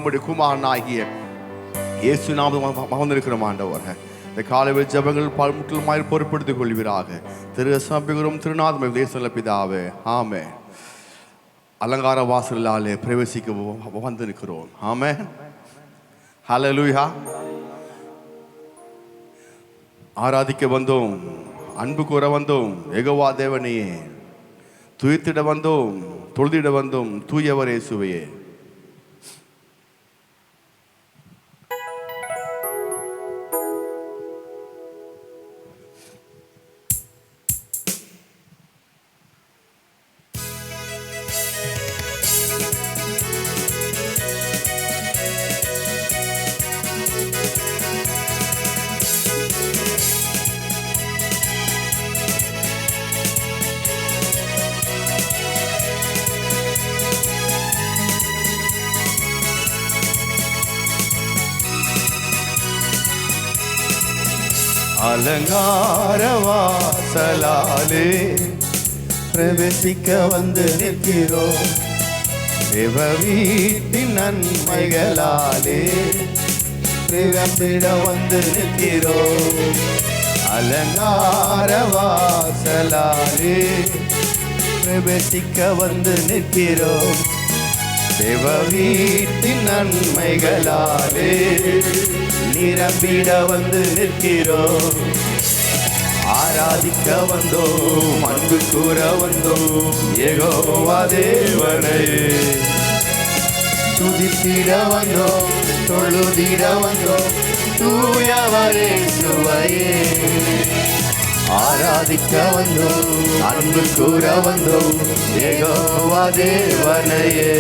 உம்முடைய குமாரனாகிய இயேசு நாமத்தில் மகிழ்ந்திருக்கிறோம் ஆண்டவர். இந்த காலை ஜெபங்கள் முற்றிலுமாய் பொறுப்படுத்திக் கொள்வீராக. திரு சபிகரும் திருநாதமை தேச பிதாவே ஆமென். அலங்கார வாசலாலே பிரவேசிக்க வந்து நிற்கிறோம். ஆமென். ஹல்லேலூயா. ஆராதிக்க வந்தோம், அன்பு கூற வந்தோம், யெகோவா தேவனையே துதித்திட வந்தோம், தொழுதிட வந்தோம், தூயவர் இயேசுவையே. அலங்கார வாசலாலே பிரவேசிக்க வந்து நிற்கிறோம். தேவ வீட்டின் நன்மைகளாலே பிரவேசிட வந்து நிற்கிறோம். அலங்கார வாசலாலே பிரவேசிக்க வந்து நிற்கிறோம். தேவ வீட்டின் நன்மைகளாலே நிரம்பிட வந்து நிற்கிறோம். ஆராதிக்க வந்தோம், அன்பு கூற வந்தோம், யெகோவா தேவனையே துதித்திட வந்தோம், தொழுதிட வந்தோம், தூயவரே இயேசுவையே. ஆராதிக்க வந்தோம், அன்பு கூற வந்தோம், யெகோவா தேவனையே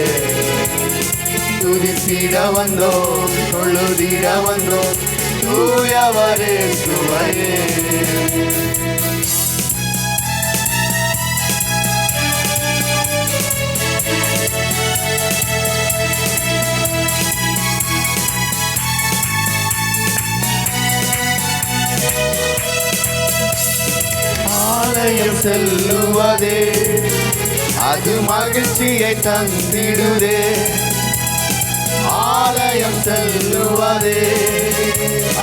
துதித்திட வந்தோம், தொழுதிட வந்தோம், தூயவரே இயேசுவையே. ஆலயம் செல்லுவதே அது மகிழ்ச்சியை தந்திடுதே. ஆலயம் செல்லுவதே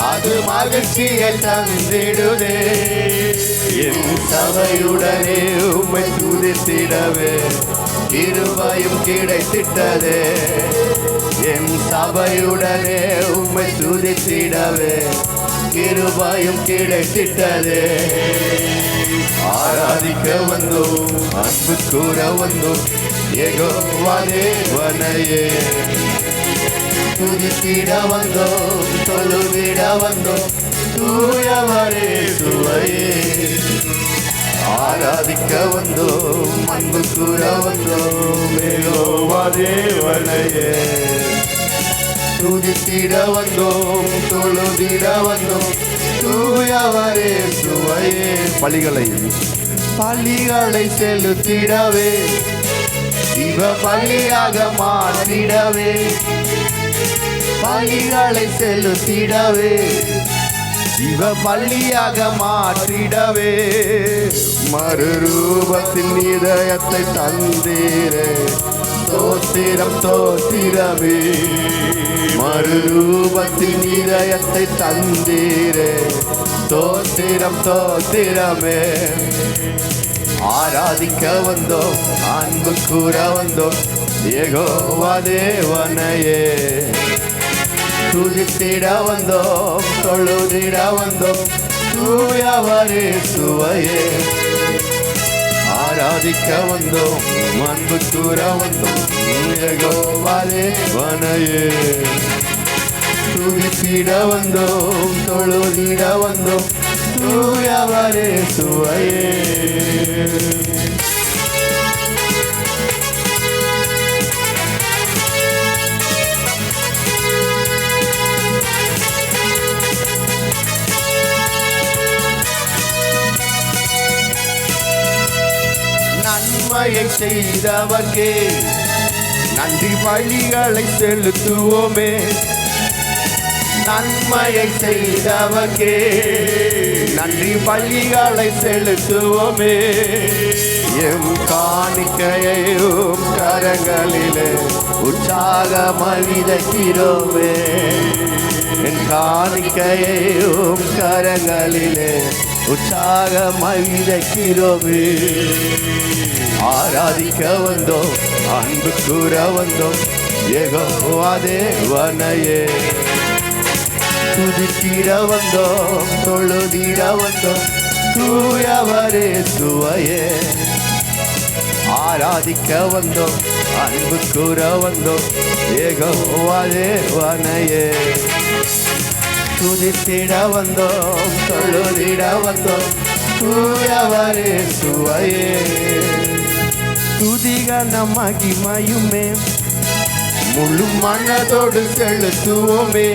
அது மகிழ்ச்சியை தந்திடுதே. என் சபையுடனே உம்மை துதித்திடவே கிருபையும் கிடைத்திட்டதே. என் சபையுடனே உம்மை துதித்திடவே கிருபையும் கிடைத்திட்டதே. ஆராதிக்க வந்தோம், அன்பு கூற வந்தோம், யெகோவா தேவனையே துதித்திட வந்தோம், தொழுதிட வந்தோம், தூயவரே இயேசுவையே. ஆராதிக்க வந்தோம், அன்பு கூற வந்தோம், யெகோவா தேவனையே துதித்திட வந்தோம், தொழுதிட வந்தோம், தூயவரே இயேசுவையே. பலிகளை செலுத்திடவே இவ பலியாக மாற்றிடவே. பலிகளை செலுத்திடவே இவ பலியாக மாற்றிடவே. மறுரூபத்தின் இதயத்தை தந்தீரே, தோத்திரம் தோத்திரமே. மறுரூபத்தின் இதயத்தை தந்தீரே, தோத்திரம் தோத்திரமே. ஆராதிக்க வந்தோம், அன்பு கூற வந்தோம், யெகோவா தேவனையே துதித்திட வந்தோம், தொழுதிட வந்தோம், தூயவரே இயேசுவையே. ஆராதிக்க வந்தோம், அன்பு கூற வந்தோம், யெகோவா தேவனையே துதித்திட வந்தோம், தொழுதிட வந்தோம், தூயவரே இயேசுவையே. நன்மையை செய்தவர்க்கே நன்றி பலிகளை செலுத்துவோமே. நன்மையை செய்தவர்க்கே நன்றி பலிகளை செலுத்துவோமே. எம் காணிக்கையும் கரங்களிலே உற்சாகமாய் விதைக்கிறோமே. என் காணிக்கையும் கரங்களிலே உற்சாகமாய் விதைக்கிறோமே. ஆராதிக்க வந்தோம், அன்பு கூற வந்தோம், யெகோவா தேவனையே. துதித்திட வந்தோம், தொழுதிட வந்தோம், தூயவரே சுவையே. ஆராதிக்க வந்தோம், அன்பு கூற வந்தோம், யெகோவா தேவனையே. துதித்திட வந்தோம், தொழுதிட வந்தோம், தூயவரே சுவையே. துதிகன மகிமையுமே முழு மனதோடு செலுத்துவோமே.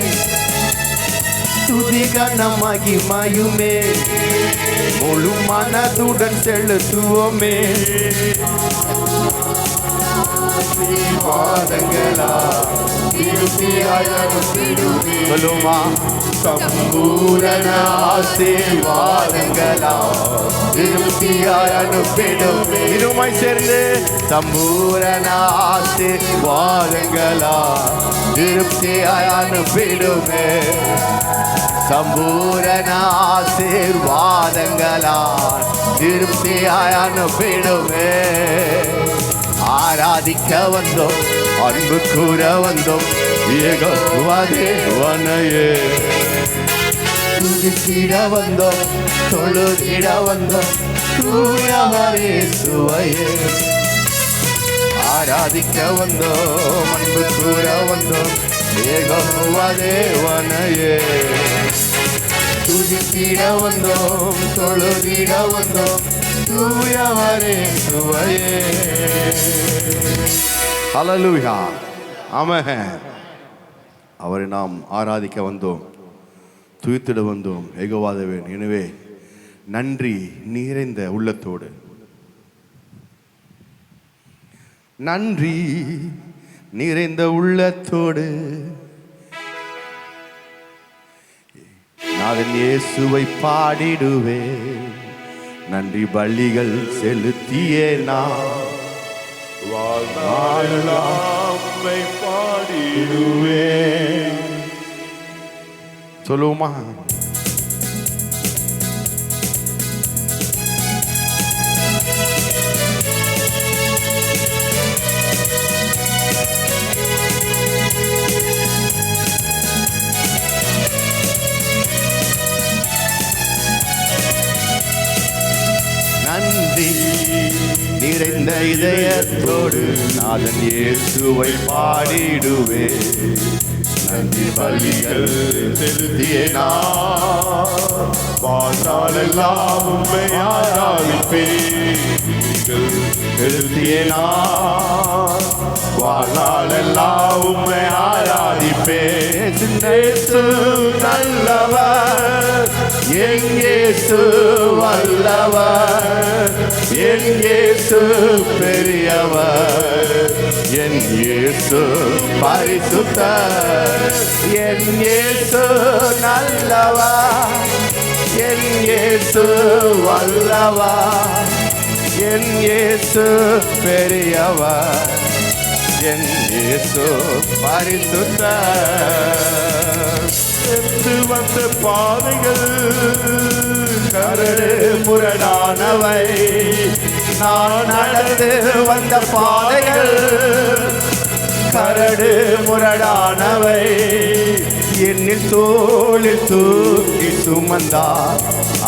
துதிகன மகிமையுமே முழு மனதுடன் செலுத்துவோமே. ஆசீர்வாதங்களா சொல்லுமா, சம்பூரண ஆசீர்வாதங்களா திருப்தியாய் அனுப்பிடும். இருமை சேர்ந்து சம்பூரண ஆசீர்வாதங்களா திருப்தியாய் அனுப்பிடுமே. சம்பூரண ஆசீர்வாதங்களா திருப்தியாய் அனுப்பிடுமே. ஆராதிக்க வந்தோம், அன்பு கூற வந்தோம், யெகோவா தேவனையே. துதித்திட வந்தோம், தொழுதிட வந்தோம், தூயவரே சுவையே. ஆராதிக்க வந்தோம், அன்பு கூற வந்தோம், யெகோவா தேவனையே. துதித்திட வந்தோம், தொழுதிட வந்தோம், தூயவரே சுவையே. ஹல்லேலூயா, ஆமென். அவரை நாம் ஆராதிக்க வந்தோம், துதித்திட வந்தோம், யெகோவா தேவன். எனவே நன்றி நிறைந்த உள்ளத்தோடு, நன்றி நிறைந்த உள்ளத்தோடு நாதன் இயேசுவை பாடிடுவே. நன்றி பலிகள் செலுத்தியே நான் வாழ்நாளெல்லாம் பாடிடுவே. சொல்லுமா, நன்றி நிறைந்த இதயத்தோடு நாதன் இயேசுவை பாடிடுவே. நன்றி பலிகள் செலுத்தியே நான் வாழ்நாளெல்லாம் உம்மை ஆராதிப்பேன். செலுத்தியே நான் வாழ்நாளெல்லாம் உம்மை ஆராதிப்பேன். இயேசு நல்லவர், என் இயேசு வல்லவர், என் இயேசு பெரியவர், என் இயேசு பரிசுத்தர், என் இயேசு நல்லவர், என் இயேசு வல்லவர், என் இயேசு பெரியவர், என் இயேசு பரிசுத்தர். சென்று வந்த பாதைகள் கரடு முரடானவை, நான் நடந்து வந்த பாதைகள் கரடு முரடானவை. என்னில் தோளில் தூக்கி சுமந்தார்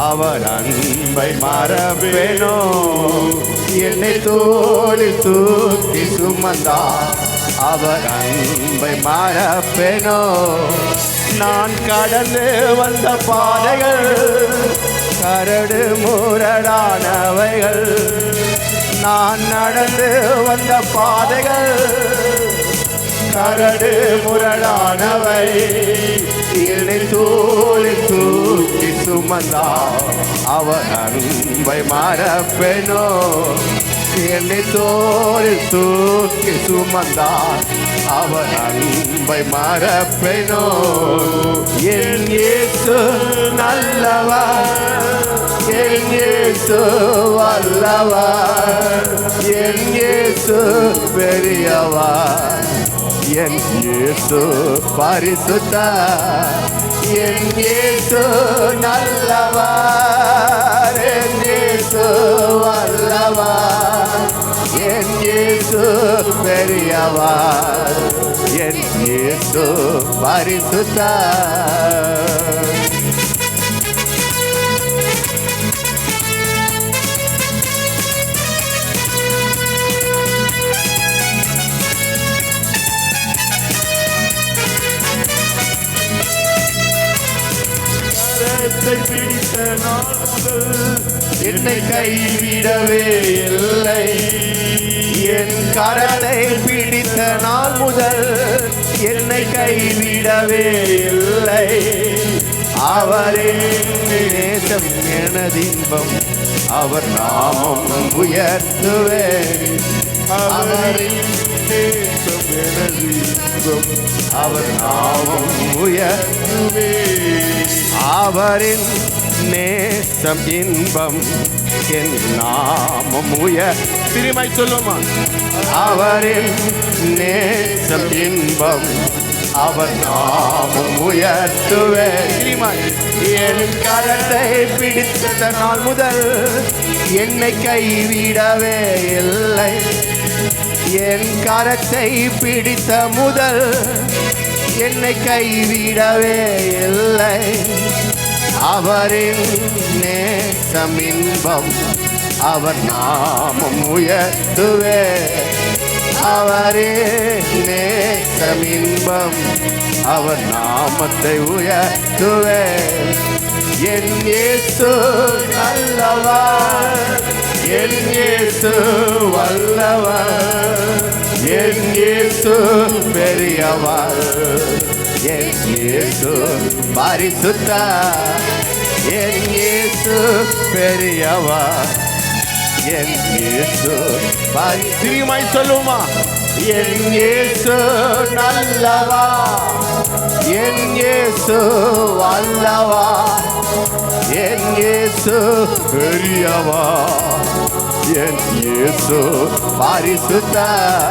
அவர் அன்பை மறப்பேனோ. என்னை தோளில் தூக்கி சுமந்தார் அவர் அன்பை மறப்பேனோ. நான் கடந்து வந்த பாதைகள் கரடு முரடானவைகள், நான் நடந்து வந்த பாதைகள் கரடு முரடானவை. என்னை தோளில் தூக்கி சுமந்தார் அவர் அன்பை மறப்பேனோ. என்னை தோளில் தூக்கி சுமந்தார் அவர் அன்பை மறப்பேனோ. என் இயேசு நல்லவர், என் இயேசு வல்லவர், என் இயேசு பெரியவர், என் இயேசு பரிசுத்தர், என் இயேசு நல்லவர், என் இயேசு வல்லவர், என் இயேசு பெரியவர், என் இயேசு பரிசுத்தர். பிடித்த நாள் முதல் என்னை கைவிடவே இல்லை, என் கரத்தை பிடித்த நாள் முதல் என்னை கைவிடவே இல்லை. அவரின் நேசம் எனது இன்பம், அவர் நாமம் உயர்த்துவேன். அவரின் நேசம் எனது இன்பம், அவர் நாமம் உயர்த்துவேன். அவரின் நேசம் இன்பம், என் நாமம் திருமை சொல்லுமா. அவரின் நேசம் இன்பம், அவர் நாமம் உயர்த்துவேன். என் கரத்தை பிடித்த நாள் முதல் என்னை கைவிடவே இல்லை, என் கரத்தை பிடித்த முதல் என்னை கைவிடவே இல்லை. அவரின் நேசம் இன்பம், அவர் நாமம் உயர்த்துவே. அவரின் நேசம் இன்பம், அவர் நாமத்தை உயர்த்துவே. என் இயேசு நல்லவர், என் இயேசு வல்லவர், என் இயேசு பெரியவர், என் இயேசு பரிசுத்தர், என் இயேசு பெரியவர், என் இயேசு திருமாய் சொல்லுமா. என் இயேசு நல்லவர், என் இயேசு வல்லவர், என் இயேசு பெரியவர், என் இயேசு பரிசுத்தர்.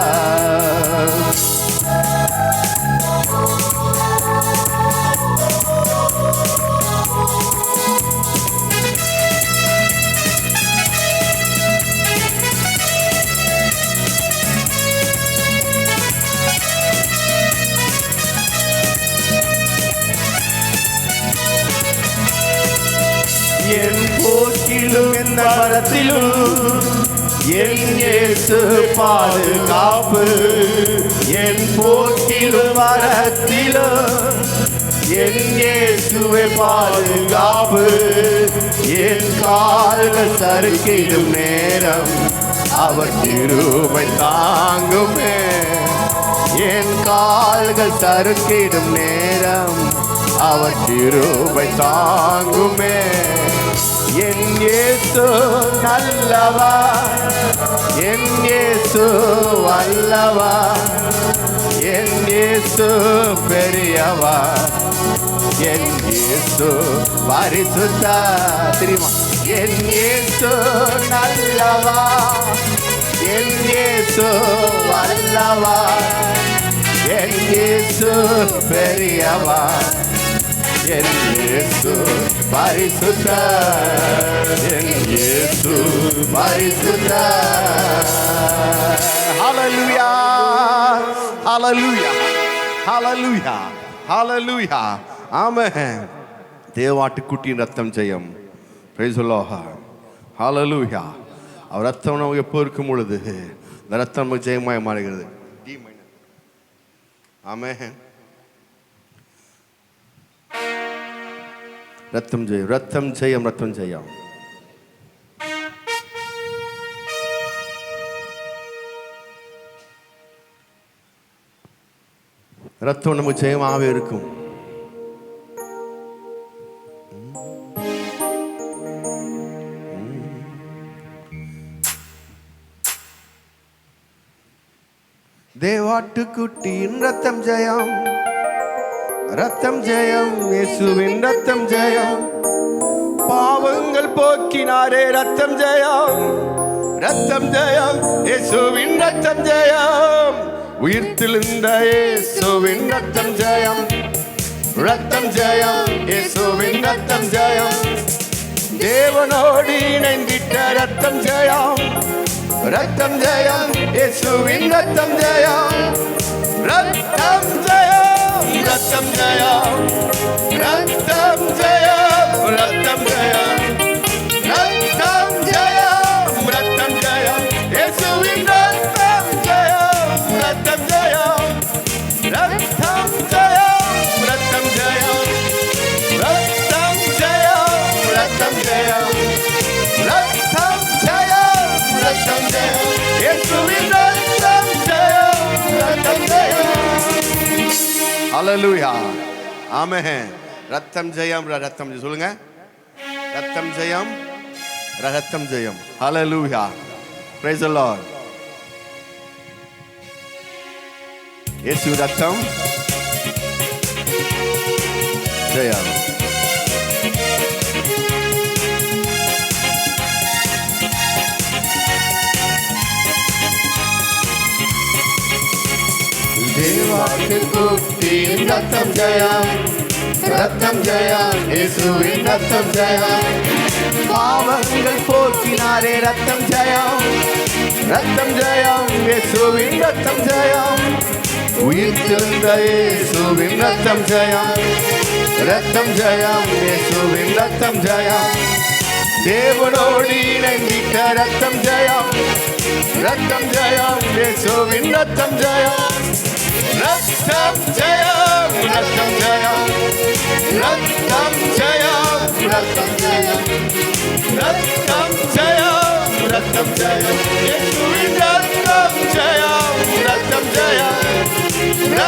என் போக்கிலும் எந்த வரத்திலும் என் இயேசு பாதுகாப்பு, என் போக்கிலும் வரத்திலும் என் இயேசுவே பாதுகாப்பு. என் கால்கள் சறுக்கிடும் நேரம் அவர் கிருபை தாங்குமே, என் கால்கள் சறுக்கிடும் நேரம் அவர் கிருபை தாங்குமே. என் இயேசு நல்லவர், என் இயேசு வல்லவர், என் இயேசு பெரியவர், என் இயேசு பரிசுத்தர். தெரியுமா? என் இயேசு நல்லவர், என் இயேசு வல்லவர், என் இயேசு பெரியவர், என் இயேசு பரிசுத்தர், என் இயேசு பரிசுத்தர். ஹல்லேலூயா, ஹல்லேலூயா, ஹல்லேலூயா, ஹல்லேலூயா. ஆமென். தேவாட்டுக்குட்டியின் ரத்தம் ஜெயம். Praise the Lord. ஹல்லேலூயா. அவர் ரத்தம் நமக்கு எப்போ இருக்கும் பொழுது இந்த ரத்தம் நமக்கு ஜெயமாய் மாறுகிறது. ஆமென். ரத்தம் ஜெயம், ரத்தம் ஜெயம், ரத்தம் ஜெயம். ரத்தம் நமக்கு ஜெயமாகவே இருக்கும். தேவாட்டுக்குட்டியின் ரத்தம் ஜெயம், ரத்தம் ஜெயம், இயேசுவின் ரத்தம் ஜெயம். பாவங்கள் போக்கினாரே ரத்தம் ஜெயம், ரத்தம் ஜெயம், இயேசுவின் ரத்தம் ஜெயம். உயிர்த்தெழுந்த இயேசுவின் ரத்தம் ஜெயம், ரத்தம் ஜெயம், இயேசுவின் ரத்தம் ஜெயம். தேவனோடு இணைந்திட்ட ரத்தம் ஜெயம், ரத்தம் ஜெயம், இயேசுவின் ரத்தம் ஜெயம், ரத்தம் ஜெயம், ரத்தம் ஜெயம், ரத்தம் ஜெயம், ரத்தம் ஜெயம், ரத்தம் ஜெயம், ரத்தம் ஜெயம், இயேசுவின் ரத்தம் ஜெயம், ரத்தம் ஜெயம், ரத்தம் ஜெயம், ரத்தம் ஜெயம், ரத்தம் ஜெயம், ரத்தம் ஜெயம், ரத்தம் ஜெயம், ரத்தம் ஜெயம், இயேசுவின் ரத்தம் ஜெயம், ரத்தம் ஜெயம். ஹல்லேலூயா, ஆமென். ரத்தம் ஜெயம், ரத்தம் ஜெயம் சொல்லுங்க. ரத்தம் ஜெயம், ரத்தம் ஜெயம். ஹல்லேலூயா, praise the Lord. இயேசு ரத்தம் ஜெயம். தேவாக்கு கூப்பின் ரத்தம் ஜெயம், ரத்தம் ஜெயம், இயேசுவின் ரத்தம் ஜெயம். பாவங்கள் போக்கினாரே ரத்தம் ஜெயம், ரத்தம் ஜெயம், இயேசுவின் ரத்தம் ஜெயம். உயிர்த்தெழுந்த இயேசுவின் ரத்தம் ஜெயம், ரத்தம் ஜெயம், இயேசுவின் ரத்தம் ஜெயம். தேவனோடு இணைந்திட்ட ரத்தம் ஜெயம், ரத்தம் ஜெயம், இயேசுவின் ரத்தம் ஜெயம், ரத்தம் ஜெயம், ரத்தம் ஜெயம், ரத்தம் ஜெயம், ரத்தம் ஜெயம், ரத்தம் ஜெயம், ரத்தம் ஜெயம், இயேசுவின் ரத்தம் ஜெயம், ரத்தம் ஜெயம்,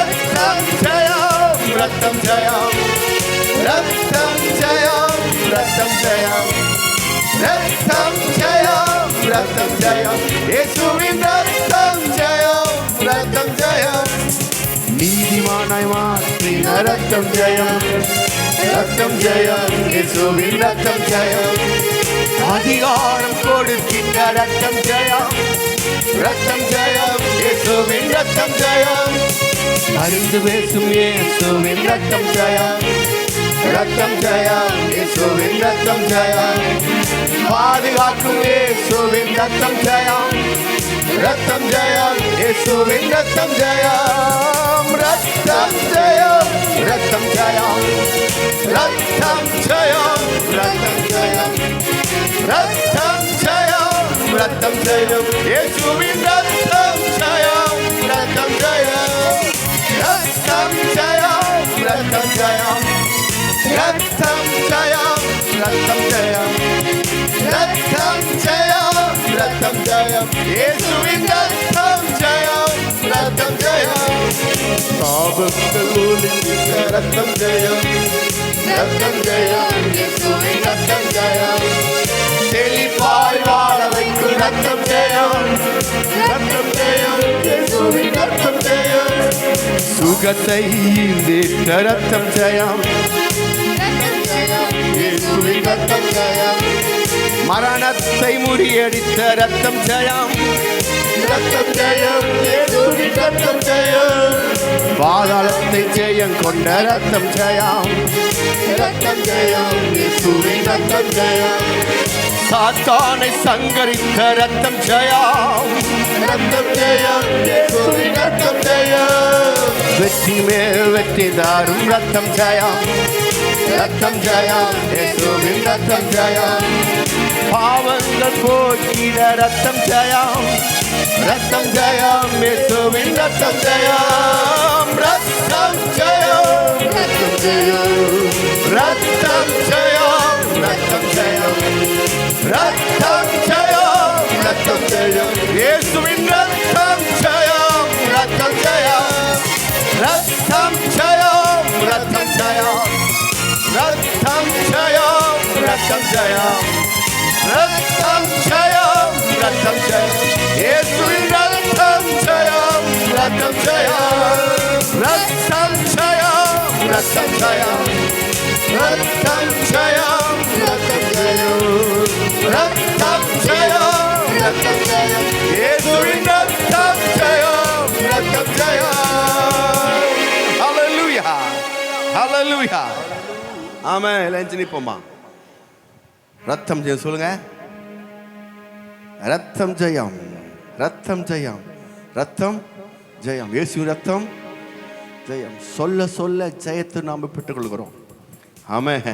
ரத்தம் ஜெயம், ரத்தம் ஜெயம், ரத்தம் ஜெயம், ரத்தம் ஜெயம், ரத்தம் ஜெயம், ரத்தம் ஜெயம், இயேசுவின் ரத்தம் ஜெயம், ரத்தம் ஜெயம். நீதிமானாய் மாற்றின ரத்தம் ஜெயம், ரத்தம் ஜெயம், இயேசுவின் ரத்தம் ஜெயம். அதிகாரம் கொடுக்கின்ற ரத்தம் ஜெயம், ரத்தம் ஜெயம், இயேசுவின் ரத்தம் ஜெயம். அறிந்து பேசும் இயேசுவின் ரத்தம் ஜெயம், ரத்தம் ஜெயம், இயேசுவின் ரத்தம் ஜெயம். பாதுகாக்கும் இயேசுவின் ரத்தம் ஜெயம், ரத்தம் ஜெயம், இயேசுவின் ரத்தம் ஜெயம், ரத்தம் ஜெயம், ரத்தம் ஜெயம், ரத்தம் ஜெயம், ரத்தம் ஜெயம், ரத்தம் ஜெயம், ரத்தம் ஜெயம், இயேசுவின் ரத்தம் ஜெயம், ரத்தம் ஜெயம், ரத்தம் ஜெயம், ரத்தம் ஜெயம், ரத்தம் ஜெயம், ரத்தம் ஜெயம், ரத்தம் ஜெயம், ரத்தம் ஜெயம், இயேசுவின் ரத்தம் ஜெயம், ரத்தம் ஜெயம். சாபங்கள் ஒழிக்கின்ற ரத்தம் ஜெயம், ரத்தம் ஜெயம், இயேசுவின் ரத்தம் ஜெயம். செழிப்பாய் வாழ வைக்கும் ரத்தம் ஜெயம், ரத்தம் ஜெயம், இயேசுவின் ரத்தம் ஜெயம். சுகத்தை ஈந்திட்ட ரத்தம் ஜெயம், ரத்தம் ஜெயம், இயேசுவின் ரத்தம் ஜெயம். மரணத்தை முறியடித்த ரத்தம் ஜெயம், ரத்தம் ஜெயம், இயேசுவின் ரத்தம் ஜெயம். பாதாளத்தை ஜெயம் கொண்ட ரத்தம் ஜெயம், ரத்தம் ஜெயம், இயேசுவின் ரத்தம் ஜெயம். சாத்தானை சங்கரித்த ரத்தம் ஜெயம், ரத்தம் ஜெயம், இயேசுவின் ரத்தம் ஜெயம். வெற்றி மேல் வெற்றி தாரும் ரத்தம் ஜெயம், ரத்தம் ஜெயம், இயேசுவின் ரத்தம் ஜெயம். பாவங்கள் போக்கிட ரத்தம் ஜெயம், ரத்தம் ஜெயம், இயேசுவின் ரத்தம் ஜெயம், ரத்தம் ஜெயம், ரத்தம் ஜெயம், ரத்தம் ஜெயம், ரத்தம் ஜெயம், ரத்தம் ஜெயம், ரத்தம் ஜெயம், இயேசுவின் ரத்தம் ஜெயம், ரத்தம் ஜெயம், ரத்தம் ஜெயம், ரத்தம் ஜெயம், ரத்தம் ஜெயம், ரத்தம் ஜெயம், ரத்தம் ஜெயம், ரத்தம் ஜெயம், இயேசுவின் ரத்தம் ஜெயம், ரத்தம் ஜெயம், ரத்தம் ஜெயம், ரத்தம் ஜெயம், ரத்தம் ஜெயம், ரத்தம் ஜெயம், ரத்தம் ஜெயம், ரத்தம் ஜெயம், இயேசுவின் ரத்தம் ஜெயம், ரத்தம் ஜெயம். ஹalleluya. ஆமென். எல்லாம் நிப்போமா. ரத்தம் ஜெயம் சொல்லுங்க. ரத்தம் ஜெயம், ரத்தம் ஜெயம், ரத்தம் ஜெயம். இயேசுவின் ரத்தம் ஜெயம். சொல்ல சொல்ல ஜெயத்தை நாம் பெற்றுக்கொள்கிறோம். ஆமென்.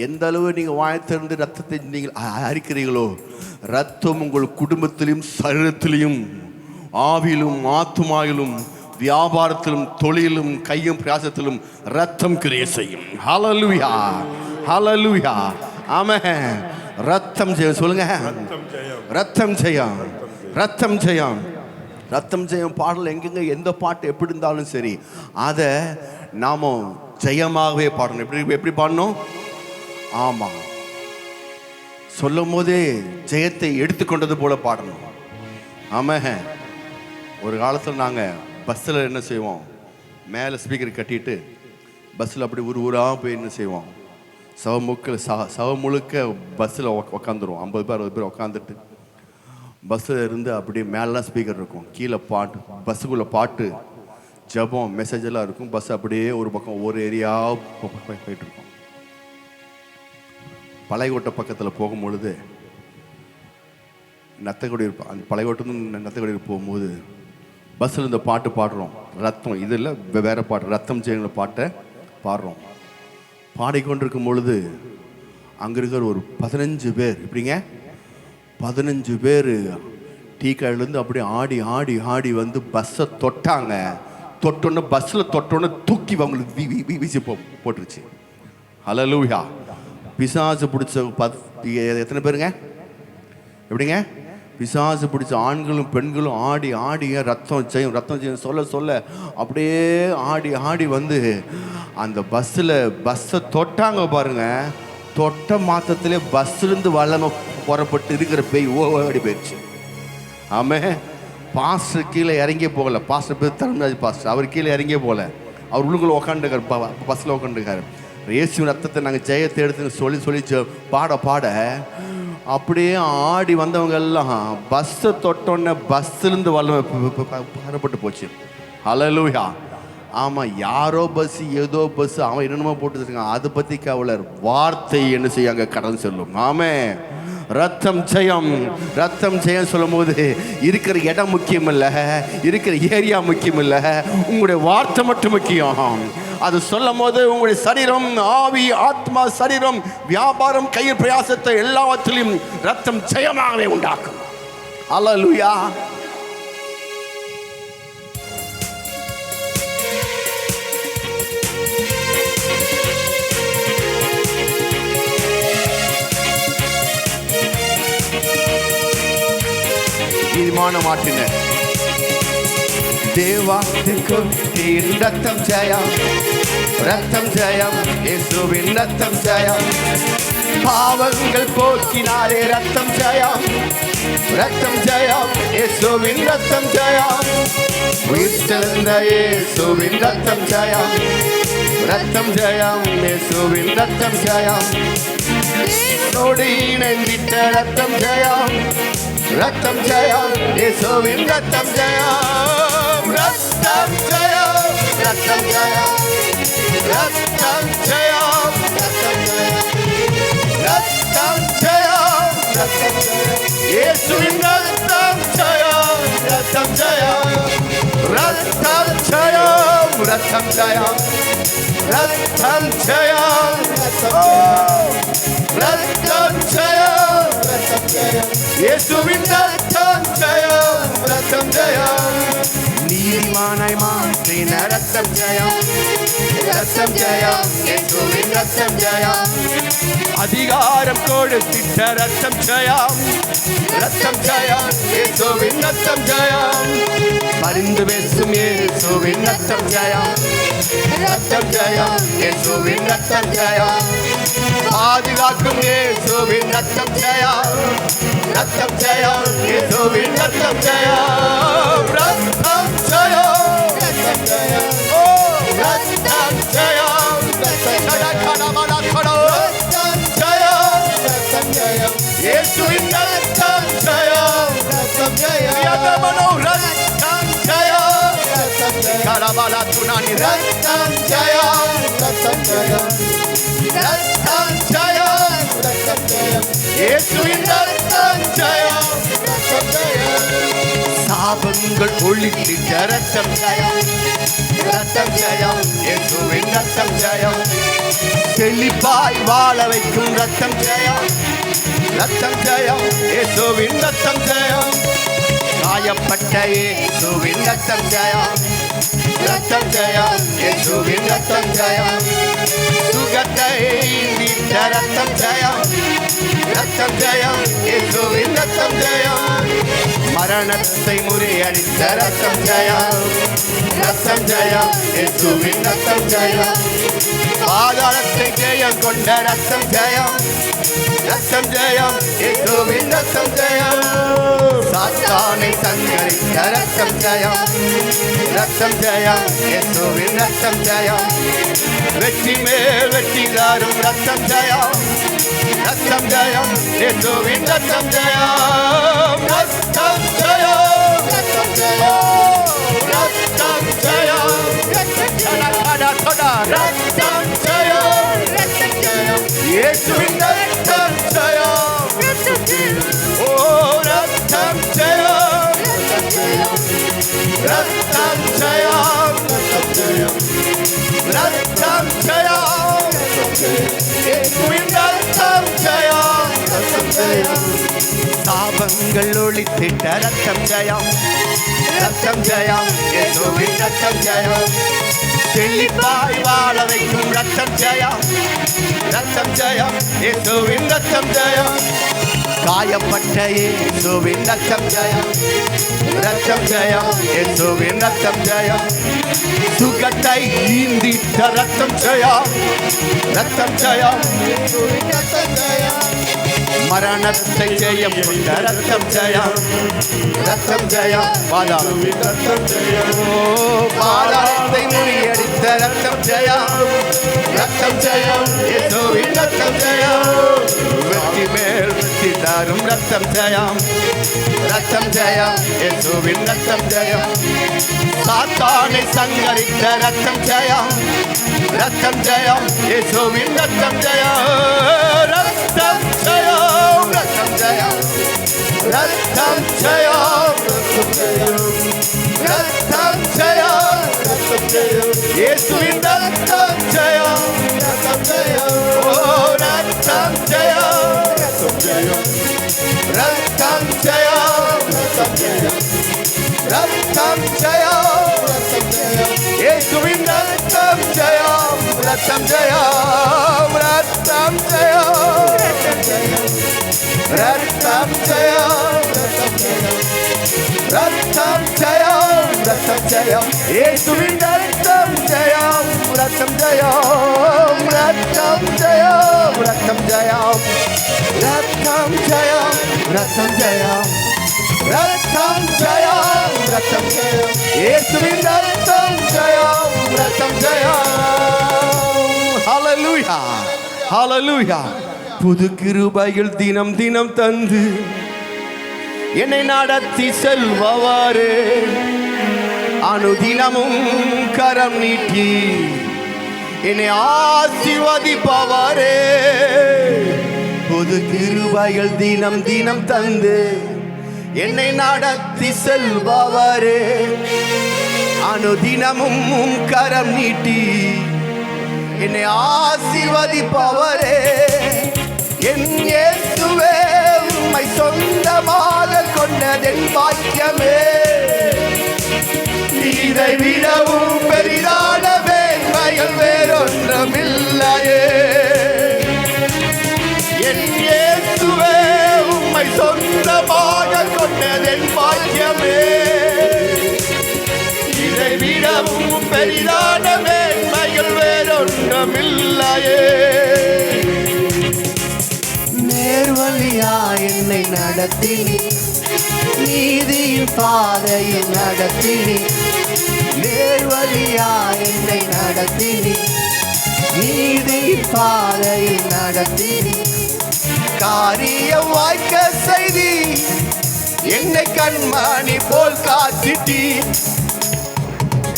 எந்த அளவு நீங்கள் வாய்த்திருந்து ரத்தத்தை நீங்கள் அறிக்கிறீங்களோ, ரத்தம் உங்கள் குடும்பத்திலும் சரீரத்திலும் ஆவிலும் ஆத்துமாவிலும் வியாபாரத்திலும் தொழிலும் கையும் பிரயாசத்திலும் ரத்தம் கிரியை செய்யும். ஹalleluya, ஹalleluya. ஆமென். ரத்தம் ஜெயம் சொல்லுங்க. ரத்தம் ஜெயம், ரத்தம் ஜெயம், ரத்தம் ஜெயம் பாடல் எங்கெங்க எந்த பாட்டு எப்படி இருந்தாலும் சரி, அதை நாம ஜெயமாகவே பாடணும். எப்படி பாடணும்? ஆமா, சொல்லும் போதே ஜெயத்தை எடுத்துக்கொண்டது போல பாடணும். ஆமாம். ஒரு காலத்தில் நாங்கள் பஸ்ஸில் என்ன செய்வோம், மேலே ஸ்பீக்கர் கட்டிட்டு பஸ்ஸில் அப்படி ஊராக போய் என்ன செய்வோம், சவ முழுக்க பஸ்ஸில் உக்காந்துருவோம். 50 பேர் 60 பேர் உட்காந்துட்டு பஸ்ஸில் இருந்து அப்படியே மேலாம் ஸ்பீக்கர் இருக்கும், கீழே பாட்டு, பஸ்ஸுக்குள்ளே பாட்டு, ஜபம், மெசேஜ் எல்லாம் இருக்கும். பஸ் அப்படியே ஒரு பக்கம் ஒரு ஏரியா போயிட்டு இருக்கும். பழையகோட்டை பக்கத்தில் போகும்பொழுது நத்தக்குடி இருப்போம். அந்த பழையகோட்டை நத்தக்குடி போகும்போது பஸ்ஸில் இந்த பாட்டு பாடுறோம். ரத்தம் இதில் வேறு பாட்டு, ரத்தம் செய்யுங்கிற பாட்டை பாடுறோம். பாடிக்கொண்டிருக்கும் பொழுது அங்கே இருக்கிற ஒரு 15 பேர், இப்படிங்க 15 பேர் டீ கடையிலேருந்து அப்படியே ஆடி ஆடி ஆடி வந்து பஸ்ஸை தொட்டாங்க. தொட்டோன்னே பஸ்ஸில் தொட்டோன்னே தூக்கி அவங்களுக்கு வீசி போட்டுருச்சு. ஹல்லேலூயா. பிசாசு பிடிச்ச எத்தனை பேருங்க? எப்படிங்க? பிசாசு பிடிச்ச ஆண்களும் பெண்களும் ஆடி ஆடி ரத்தம் செய்யும் ரத்தம் செய்யும் சொல்ல சொல்ல அப்படியே ஆடி ஆடி வந்து அந்த பஸ்ஸை தொட்டாங்க பாருங்க. தொட்ட மாத்திரத்திலே பஸ்ஸிலிருந்து வல்லமை புறப்பட்டு இருக்கிற பேய் ஓடி போயிடுச்சு. ஆமே. பாஸ்டர் கீழே இறங்கியே போகல. பாஸ்டர் பேர் தர்மராஜ் பாஸ்டர், அவர் கீழே இறங்கியே போகல. அவர் உள்ளுக்குள்ள உக்காண்டுக்கார், பஸ்ஸில் உக்காண்டுக்காரு. இயேசுவின் ரத்தத்தை நாங்கள் ஜெயத்தை எடுத்து சொல்லி சொல்லி பாட பாட அப்படியே ஆடி வந்தவங்க எல்லாம் பஸ்ஸை தொட்டோன்னே பஸ்ஸிலிருந்து வல்லமை புறப்பட்டு போச்சு. ஹல்லேலூயா. ஆமாம், யாரோ பஸ் ஏதோ பஸ் அவன் என்னென்னமோ போட்டுருக்கான், அதை பற்றி கவலை. வார்த்தை என்ன செய்ய அங்கே கடன் சொல்லும். ஆமே. ரத்தம் ஜெயம், ரத்தம் ஜெயம் சொல்லும் போது இருக்கிற இடம் முக்கியம் இல்லை, இருக்கிற ஏரியா முக்கியம் இல்லை, உங்களுடைய வார்த்தை மட்டும் முக்கியம். அது சொல்லும் போது உங்களுடைய சரீரம், ஆவி, ஆத்மா, சரீரம், வியாபாரம், கையில் பிரயாசத்தை எல்லாவற்றிலும் ரத்தம் ஜெயமாகவே உண்டாக்கும். அல்லேலூயா. நீதிமான மாற்றினர் தேவாத்துக்கும் ரத்தம் ஜெயம், ரத்தம் ஜெயம், இயேசுவின் ரத்தம் ஜெயம். பாவங்கள் போக்கினாரே ரத்தம் ஜெயம், ரத்தம் ஜெயம், இயேசுவின் ரத்தம் ஜெயம். உயிர்த்தெழுந்த இயேசுவின் ரத்தம் ஜெயம், ரத்தம் ஜெயம், இயேசுவின் ரத்தம் ஜெயம். என்னோடு இணைந்திட்ட ரத்தம் ஜெயம், ரத்தம் ஜெயம், இயேசுவின் ரத்தம் ஜெயம், ரத்தம் ஜெயம், ரத்தம் ஜெயம், ரத்தம் ஜெயம், ரத்தம் ஜெயம், ரத்தம் ஜெயம், ரத்தம் ஜெயம், இயேசுவின் ரத்தம் ஜெயம், ரத்தம் ஜெயம், ரத்தம் ஜெயம், ரத்தம் ஜெயம், ரத்தம் ஜெயம், ரத்தம் ஜெயம், ரத்தம் ஜெயம், இயேசுவின் ரத்தம் ஜெயம், ரத்தம் ஜெயம். நீதிமானாய் மாற்றின ரத்தம் ஜெயம், ரத்தம் ஜெயம், இயேசுவின் ரத்தம் ஜெயம். அதிகாரம் கொடுத்திட்ட ரத்தம் ஜெயம், ரத்தம் ஜெயம், இயேசுவின் ரத்தம் ஜெயம். பரிந்து பேசும் இயேசுவின் ரத்தம் ஜெயம், ரத்தம் ஜெயம், இயேசுவின் ரத்தம் ஜெயம். பாதுகாக்கும் இயேசுவின் ரத்தம் ஜெயம், ரத்தம் ஜெயம், இயேசுவின் ரத்தம் ஜெயம், ரத்தம் ஜெயம், ரத்தம் ஜெயம், ஓ ரத்தம் ஜெயம், ரத்தம் ஜெயம், கனமன கனோ ரத்தம் ஜெயம், ரத்தம் ஜெயம், இயேசுவின் ரத்தம் ஜெயம், ரத்தம் ஜெயம், யதமனோ ரத்தம் ஜெயம், ரத்தம் ஜெயம், கனமன துனானி ரத்தம் ஜெயம், ரத்தம் இயேசுவின் ரத்தம் ஜெயம். சாபங்கள் ஒழித்திட்ட ரத்தம் ஜெயம். ரத்தம் ஜெயம். இயேசுவின் ரத்தம் ஜெயம். செழிப்பாய் வாழ வைக்கும் ரத்தம் ஜெயம். ரத்தம் ஜெயம். இயேசுவின் ரத்தம் ஜெயம். காயப்பட்ட இயேசுவின் ரத்தம் ஜெயம். ரத்தம் ஜெயம். இயேசுவின் ரத்தம் ஜெயம். சுகத்தை நீட்ட ரத்தம் ஜெயம். ரத்தம் ஜெயம். இயேசுவின் ரத்தம் ஜெயம். மரணத்தை முறியடித்த ரத்தம் ஜெயம். ரத்தம் ஜெயம். இயேசுவின் ரத்தம் ஜெயம். பாதாளத்தை ஜெயம் கொண்ட ரத்தம் ஜெயம். ரத்தம் ஜெயம். இயேசுவின் ரத்தம் ஜெயம். சாத்தானை சங்கரித்த ரத்தம் ஜெயம். ரத்தம் ஜெயம். இயேசுவின் ரத்தம் ஜெயம். வெற்றி மேல் வெற்றி தாரும் ரத்தம் ஜெயம். ரத்தம் ஜெயம். இயேசுவின் ரத்தம் ஜெயம். ரத்தம் ஜெயம். ரத்தம் ஜெயம். ரத்தம் ஜெயம். ரத்தம் ஜெயம். ரத்தம் ஜெயம். இயேசுவின் ரத்தம் ஜெயம். ஓ ரத்தம் ஜெயம். ரத்தம் ஜெயம். ரத்தம் ஜெயம். ரத்தம் ஜெயம். இயேசுவின் ரத்தம் ஜெயம். ரத்தம் ஜெயம். சாபங்கள் ஒழித்திட்ட ரத்தம் ஜெயம். ரத்தம் ஜெயம். இயேசுவின் ரத்தம் ஜெயம். செழிப்பாய் வாழ வைக்கும் ரத்தம் ஜெயம். ரத்தம் ஜெயம். இயேசுவின் ரத்தம் ஜெயம். காயப்பட்ட இயேசுவின் ரத்தம் ஜெயம். ரத்தம் ஜெயம். இயேசுவின் ரத்தம் ஜெயம். சுகத்தை ஈந்திட்ட ரத்தம் ஜெயம். ரத்தம் ஜெயம். இயேசுவின் ரத்தம் ஜெயம். மரணத்தை ஜெயம் கொண்ட ரத்தம் ஜெயம். ரத்தம் ஜெயம். பாதாளத்தின் ரத்தம் ஜெயம். பாதாளத்தை முறியடித்த ரத்தம் ஜெயம். ரத்தம் ஜெயம். இயேசுவின் ரத்தம் ஜெயம். வெற்றி மேல் வெற்றி தாரும் ரத்தம் ஜெயம். ரத்தம் ஜெயம். இயேசுவின் ரத்தம் ஜெயம். சாத்தானை சங்கரித்த ரத்தம் ஜெயம். ரத்தம் ஜெயம். இயேசுவின் ரத்தம் ஜெயம். ரத்தம் ஜெயம். ரத்தம் ஜெயம். ரத்தம் ஜெயம். ரத்தம் ஜெயம். ரத்தம் ஜெயம். இயேசுவின் ரத்தம் ஜெயம். ரத்தம் ஜெயம். ஓ ரத்தம் ஜெயம். ரத்தம் ஜெயம். ரத்தம் ஜெயம். ரத்தம் ஜெயம். ரத்தம் ஜெயம். ரத்தம் ஜெயம். இயேசுவின் ரத்தம் ஜெயம். ரத்தம் ஜெயம். ரத்தம் ஜெயம். ரத்தம் ஜெயம். ரத்தம் ஜெயம். ரத்தம் ஜெயம். ரத்தம் ஜெயம். ரத்தம் ஜெயம். இயேசுவின் ரத்தம் ஜெயம். ரத்தம் ஜெயம். ரத்தம் ஜெயம். ரத்தம் ஜெயம். ரத்தம் ஜெயம். ரத்தம் ஜெயம். ரத்தம் ஜெயம். ரத்தம் ஜெயம். இயேசுவின் ரத்தம் ஜெயம். ரத்தம் ஜெயம். ஹல்லேலூயா. ஹல்லேலூயா. புது கிருபையில் தினம் தினம் தந்து என்னை நடத்தி செல்பவாறு அனுதினமும் கரம் நீட்டி என்னை ஆசீர்வதிப்பவாரே. புது கிருபையில் தினம் தினம் தந்து என்னை நடத்தி செல்பவாறு அனுதினமும் கரம் நீட்டி என்னை ஆசீர்வதிப்பவரே. என் இயேசுவே உம்மை சொந்தமாக கொண்டதென் பாக்கியமே. இதை விடவும் பெரிதான மேன்மைகள் வேறொன்றுமில்லையே. என் இயேசுவே உம்மை சொந்தமாக கொண்டதென் பாக்கியமே. இதை விடவும் பெரிதான மேன்மைகள் வேறொன்றுமில்லையே. நேர்வழியா என்னை நடத்தினி, நீதியின் பாதையில் நடத்தினி. நேர்வழியா என்னை நடத்தினி, நீதியின் பாதையில் நடத்தினி. காரியம் வாய்க்க செய்தி என்னை கண்மணி போல் காத்திட்டி.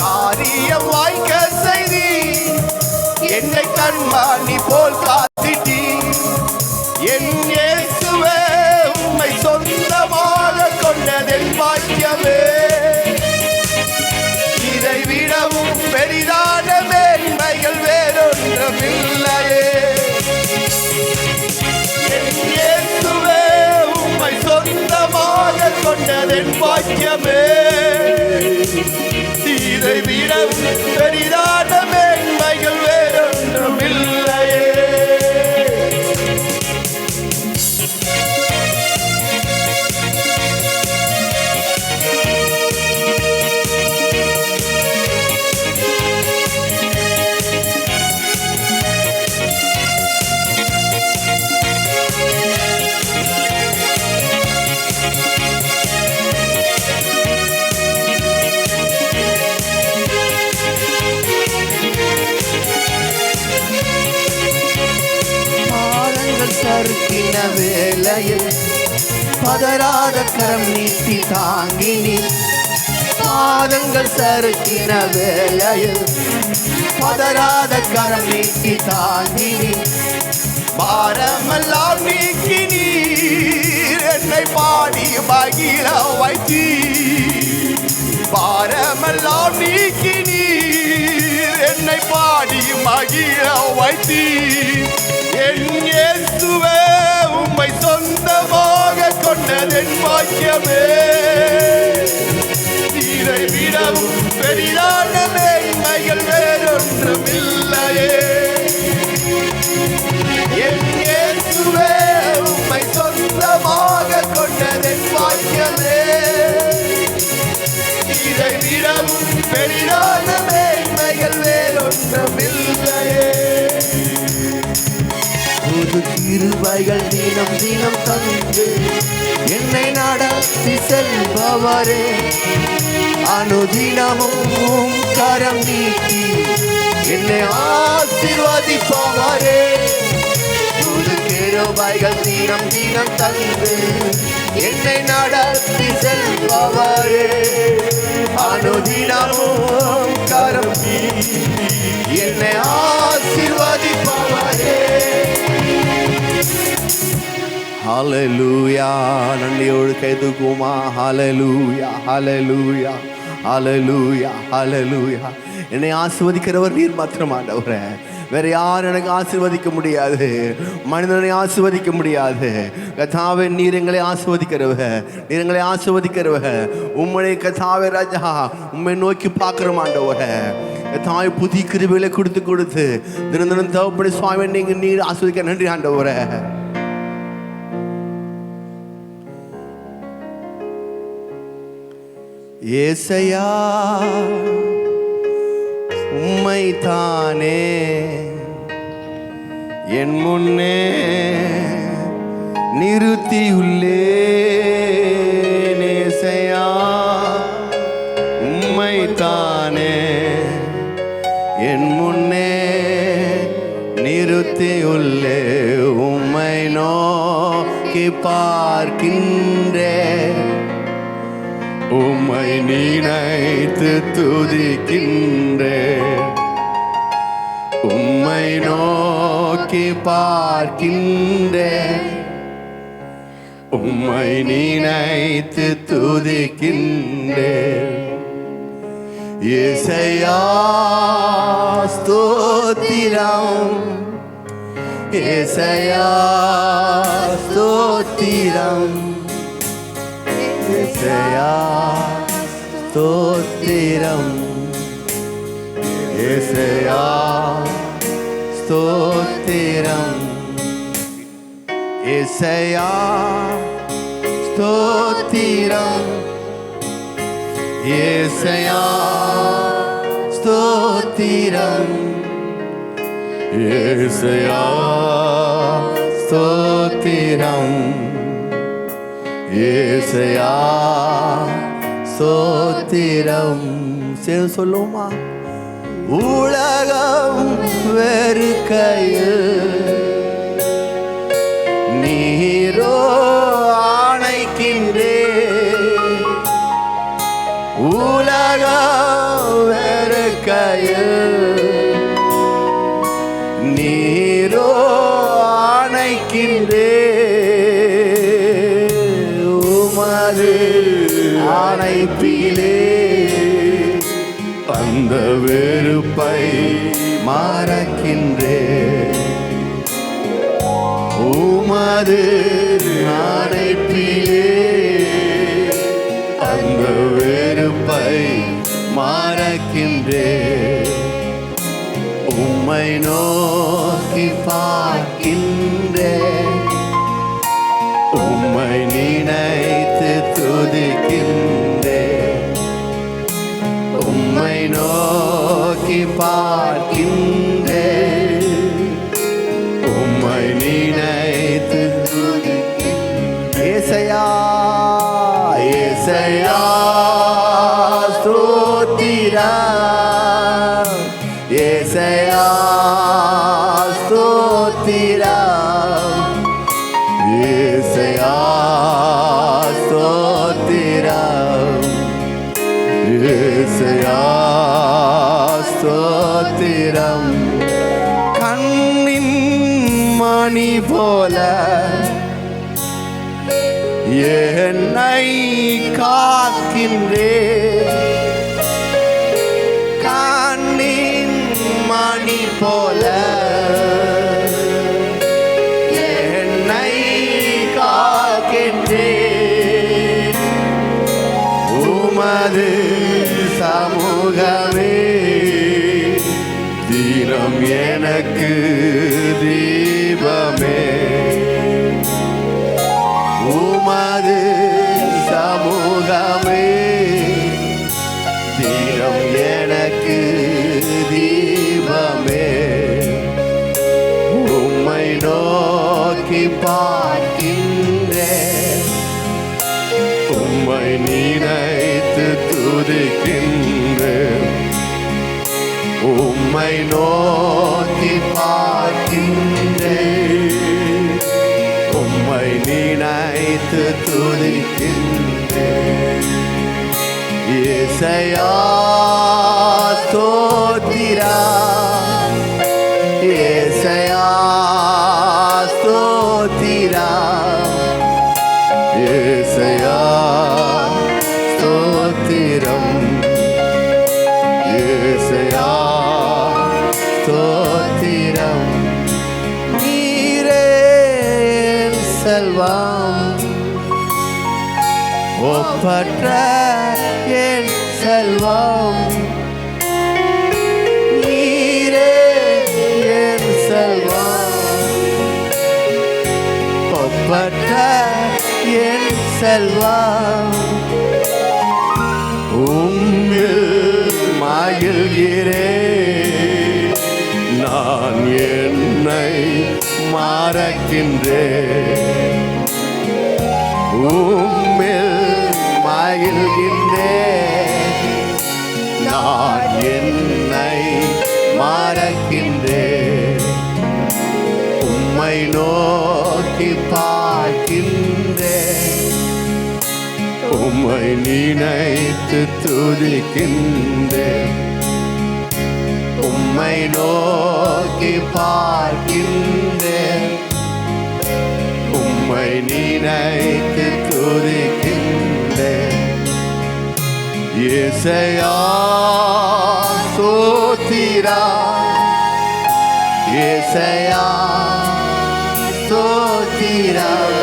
காரியம் வாய்க்க செய்தி என்னை கண்மணி போல் காத்திட்டி. என் இயேசுவே உம்மை சொந்தமாக கொண்டதென் பாக்கியமே. இதை விடவும் பெரிதான மேன்மைகள் வேறொன்றுமில்லையே. என் இயேசுவே உம்மை சொந்தமாக கொண்டதென் பாக்கியமே. இதை விடவும் பெரிதான மேன்மைகள் வேறொன்றுமில்லையே. சறுக்கின வேளையில் பதறாத கரம் நீட்டி தாங்கினி. பாதங்கள் சறுக்கின வேளையில் பதறாத கரம் நீட்டி தாங்கினி. பாரமெல்லாம் நீக்கி நீர் என்னை பாடி மகிழ வைத்தீர். பாரமெல்லாம் நீக்கி நீர் என்னை பாடி மகிழ வைத்தீர். என் இயேசுவே உம்மை சொந்தமாக கொண்டதென் பாக்கியமே. இதை விடவும் பெரிதான மேன்மைகள் வேறொன்றுமில்லையே. என் இயேசுவே உம்மை சொந்தமாக கொண்டதென் பாக்கியமே. இதை விடவும் பெரிதான மேன்மைகள் வேறொன்றுமில்லையே. புது கிருபைகள் தினம் தினம் தந்து என்னை நடத்தி செல்பவரே. அனுதினமும் கரம் நீட்டி என்னை ஆசீர்வதிப்பவரே. புது கிருபைகள் தினம் தினம் தந்து என்னை நடத்தி செல்பவரே. அனுதினமும் கரம் நீட்டி என்னை ஆசீர்வதிப்பவரே. ஹல்லேலூயா. நன்றியோடு கைதுக்குமா. ஹல்லேலூயா, ஹல்லேலூயா, ஹல்லேலூயா, ஹல்லேலூயா. என்னை ஆசீர்வதிக்கிறவர் நீர் மாத்திரம் ஆண்டவரே. வேற யாரும் எனக்கு ஆசீர்வதிக்க முடியாது. மனிதனை ஆசீர்வதிக்க முடியாது. கர்த்தாவே நீர் எங்களை ஆசீர்வதிக்கிறவ, நீர் எங்களை ஆசீர்வதிக்கிறவ. உம்முடைய கர்த்தாவே ராஜா உம்மை நோக்கி பார்க்கிறோம் ஆண்டவரே. கர்த்தாவே புதிய கிருபைகளை கொடுத்து தினம் தினம் தேவைப்படி சுவாமி நீர் ஆசீர்வதிக்க நன்றி ஆண்டவரே. ஏசையா உம்மை தானே என் முன்னே நிறுத்தியுள்ளேன். ஏசையா உம்மை தானே என் முன்னே நிறுத்தியுள்ளே. உம்மை நோக்கி பார்க்கின்றேன். உம்மை நினைத்து துதிக்கின்றேன். உம்மை நோக்கி பார்க்கின்றேன். உம்மை நினைத்து துதிக்கின்றேன். ஏசையா ஸ்தோத்திரம். ஏசையா ஸ்தோத்திரம். ஏசையா ஸ்தோத்திரம். ஏசையா ஸ்தோத்திரம். ஏசையா ஸ்தோத்திரம். ஏசையா ஸ்தோத்திரம். ஏசையா ஸ்தோத்திரம். ஏசையா ஸ்தோத்திரம். சேர்ந்து சொல்லுமா. உலகம் வெறுக்கையில் நீரோ ஆணைக்கின்றே. உலகம் வெறுக்கையில் நீரோ ஆணைக்கின்றே. உமது அழைப்பிலே அந்த வெறுப்பை மறக்கின்றேன். உமது அழைப்பிலே அந்த வெறுப்பை மறக்கின்றேன். உம்மை நோக்கி பார்க்கின்றேன். உம்மை நினைத்து துதிக்கின்றேன். உம்மை நோக்கி பார்க்கின்றேன். உம்மை நினைத்து துதிக்கின்றேன். ஏசையா ஏசையா ஸ்தோத்திரம். ஏசையா ஸ்தோத்திரம். ஏசையா ஸ்தோத்திரம். ஏசையா ஸ்தோத்திரம். கண்ணின் மணி போல என்னை காக்கின்றேன். கண்ணின் மணி போல என்னை காக்கின்றேன். உமது சமூகமே தினம் எனக்கு தீபமே. உமது சமூகமே தினம் எனக்கு தீபமே. உம்மை நோக்கி பார்க்கின்றேன். உம்மை நினைத்து துதிக்கின்றேன். உம்மை நோக்கி பார்க்கின்றேன். உம்மை நினைத்து துதிக்கின்றேன். ஏசையா ஸ்தோத்திரம். ஏசையா ஸ்தோத்திரம். ஏசையா ஸ்தோத்திரம். ஏசையா ஸ்தோத்திரம். நீரே என் செல்வம். ஒப்பற்ற என் செல்வம். நீரே என் செல்வம். ஒப்பற்ற என் செல்வம். உம்மில் மகிழ்கிறேன். நான் என்னை மறக்கின்றேன். உம்மில் மகிழ்கின்றேன். நான் என்னை மறக்கின்றேன். உம்மை நோக்கி பார்க்கின்றேன். உம்மை நினைத்து துதிக்கின்றேன். உம்மை நோக்கி பார்க்கின்றேன். உம்மை நினைத்து துதிக்கின்றேன். ஏசையா ஸ்தோத்திரம். ஏசையா ஸ்தோத்திரம்.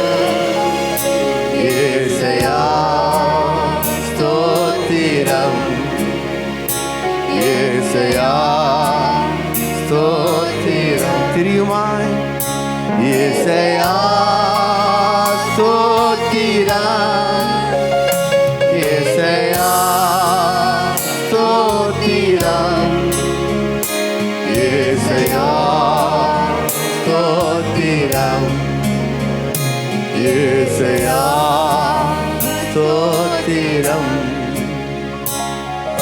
ஏசையா ஸ்தோத்திரம். ஏசையா ஸ்தோத்திரம். தெரியுமா? ஏசையா ஸ்தோத்திரம். ஏசையா ஸ்தோத்திரம். ஏசையா ஸ்தோத்திரம். ஏசையா ஸ்தோத்திரம்.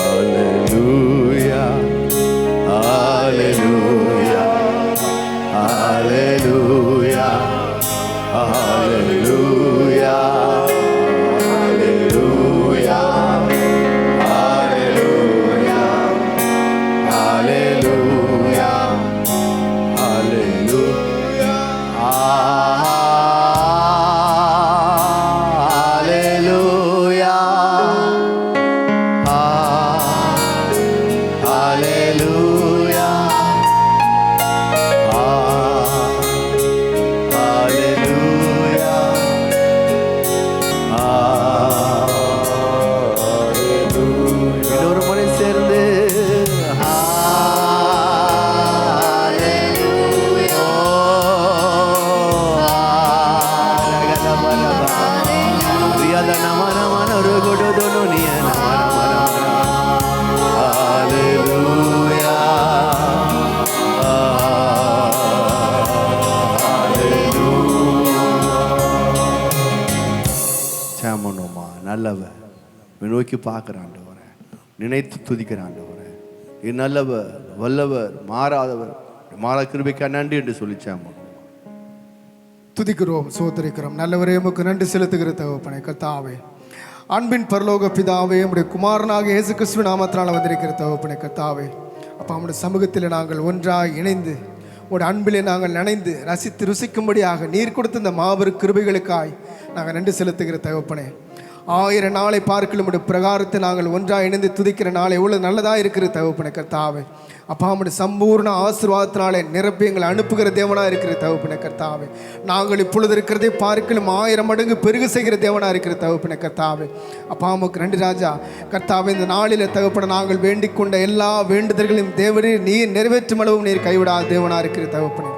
ஹல்லேலூயா ஹல்லேலூயா ஹல்லேலூயா நல்லவர். நோக்கி பார்க்குற ஆண்டவரே, நினைத்து துதிக்கிற ஆண்டவரே, என் நல்லவர், வல்லவர், மாறாதவர், மாறா கிருபைக்கா நன்றி என்று சொல்லிச்சாம துதிக்கிறோம், சோதரிக்கிறோம். நல்லவரே, உமக்கு நன்றி செலுத்துகிற தகப்பனே கர்த்தாவே. அன்பின் பரலோக பிதாவே, உம்முடைய குமாரனாக இயேசு கிறிஸ்துவின் நாமத்தினால் வந்திருக்கிற தகப்பனே கர்த்தாவே. அப்போ நம்முடைய சமூகத்தில் நாங்கள் ஒன்றாக இணைந்து உடைய அன்பிலே நாங்கள் நினைந்து ரசித்து ருசிக்கும்படியாக நீர் கொடுத்த இந்த மாபெரும் கிருபைகளுக்காய் நாங்கள் நன்றி செலுத்துகிற தகப்பனே. 1000 நாளை பார்க்கலும் உடைய பிரகாரத்தை நாங்கள் ஒன்றாக இணைந்து துதிக்கிற நாள் எவ்வளோ நல்லதாக இருக்கிற தகப்பனே கர்த்தாவே. அப்பா, நம்முடைய சம்பூர்ண ஆசீர்வாதத்தினாலே நிரப்பி எங்களை அனுப்புகிற தேவனாக இருக்கிற தகப்பனே கர்த்தாவே. நாங்கள் இப்பொழுது இருக்கிறதை பார்க்கலும் 1000 மடங்கு பெருக செய்கிற தேவனாக இருக்கிற தகப்பனே கர்த்தாவே. அப்பா, உமக்கு நன்றி ராஜா. கர்த்தாவே, இந்த நாளில் தகப்பன நாங்கள் வேண்டிக் கொண்ட எல்லா வேண்டுதல்களையும் தேவனே நீர் நிறைவேற்றும் அளவும் நீர் கைவிடாத தேவனாக இருக்கிற தகப்பனே.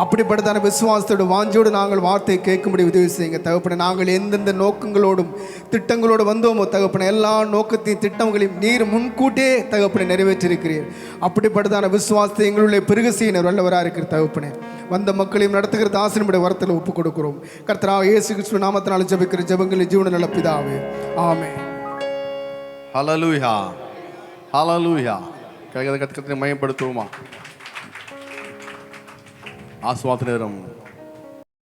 அப்படிப்பட்டதான விசுவாசத்தோடு வாஞ்சோடு நாங்கள் வார்த்தையை கேட்கும்படி உதவி செய்யுங்க தகப்பனே. நாங்கள் எந்தெந்த நோக்கங்களோடும் திட்டங்களோடு வந்தோமோ தகப்பனே, எல்லா நோக்கத்தையும் திட்டங்களையும் நீர் முன்கூட்டியே தகப்பனை நிறைவேற்றிருக்கிறீர். அப்படிப்பட்டதான விசுவாசத்தை எங்களுடைய பெருக செய்யினர் வல்லவராக இருக்கிற தகப்பனே. வந்த மக்களையும் நடத்துகிற தாசனுடைய வரத்தில் ஒப்புக் கொடுக்கிறோம். கர்த்தராகிய இயேசு கிறிஸ்து நாமத்தினால் ஜெபிக்கிற ஜெபங்களில் ஜீவன நல்ல பிதாவே, ஆமென். ஹல்லேலூயா, ஹல்லேலூயா. கர்த்தரை மையப்படுத்துவோமா? ஆசீர்வாத நேரம்.